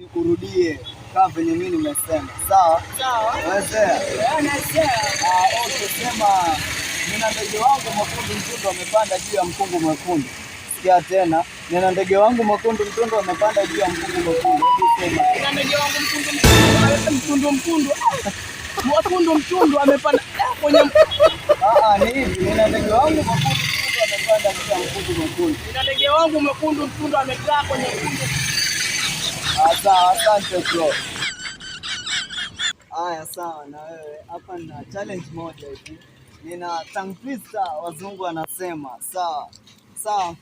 Urudie kama venye mimi nimesema. Sawa? Sawa. Wazee. Nasema. Okay, sema nina ndege wangu mwekundu mtundu amepanda juu ya mkungu mwekundu. Sikia tena. Nina ndege wangu mwekundu mtundu amepanda juu ya mkungu mwekundu. Sema. Nina ndege wangu mwekundu mtundu amepanda kwenye ni hivi. Nina ndege wangu mwekundu mtundu amepanda juu ya mkungu mwekundu. Nina ndege wangu mwekundu mtundu amekaa kwenye mkungu. Sawa, asante bro. Haya, sawa na wewe. Hapa nina challenge moja hivi. Nina tongue twister wazungu wanasema. Sawa. Sawa.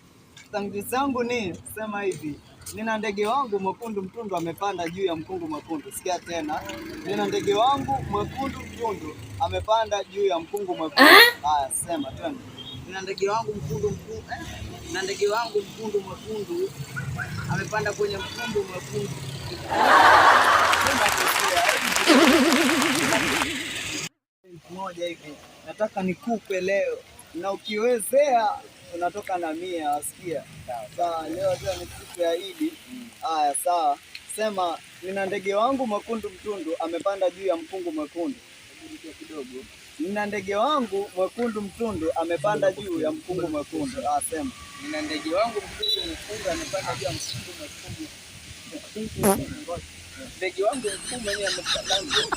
Tongue twister yangu ni sema hivi. Nina ndege wangu mwekundu mtundu amepanda juu ya mkungu mwekundu. Sikia tena. Nina ndege wangu mwekundu mtundu amepanda juu ya mkungu mwekundu. Haya, sema tena. Nina ndege wangu mwekundu mwekundu amepanda kwenye mkundu mwekundu. Moja hivi nataka nikupe leo, na ukiwezea unatoka na 100. Wasikia? Sawa, leo ni siku ya Idi. Haya, sawa. Sema nina ndege wangu mwekundu mtundu amepanda juu ya mkungu mwekundu. Kidogo. Nina ndege wangu mwekundu mtundu amepanda juu ya mkungu mwekundu. Sema nina ndege wangu mwekundu amepanda juu ya mkungu mwekundu. Ndege wangu mkuu mwenye amepanda juu.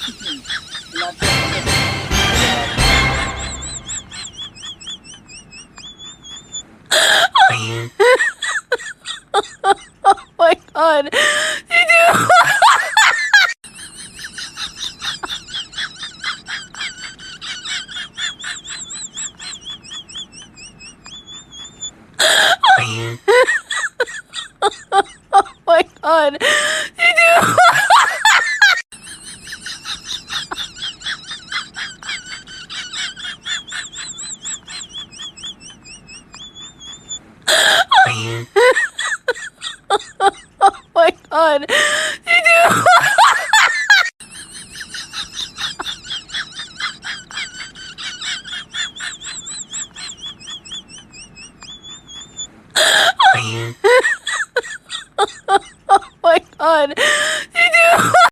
Oh my God. Did you? Oh my God. Did you? Oh my God. Did you? Oh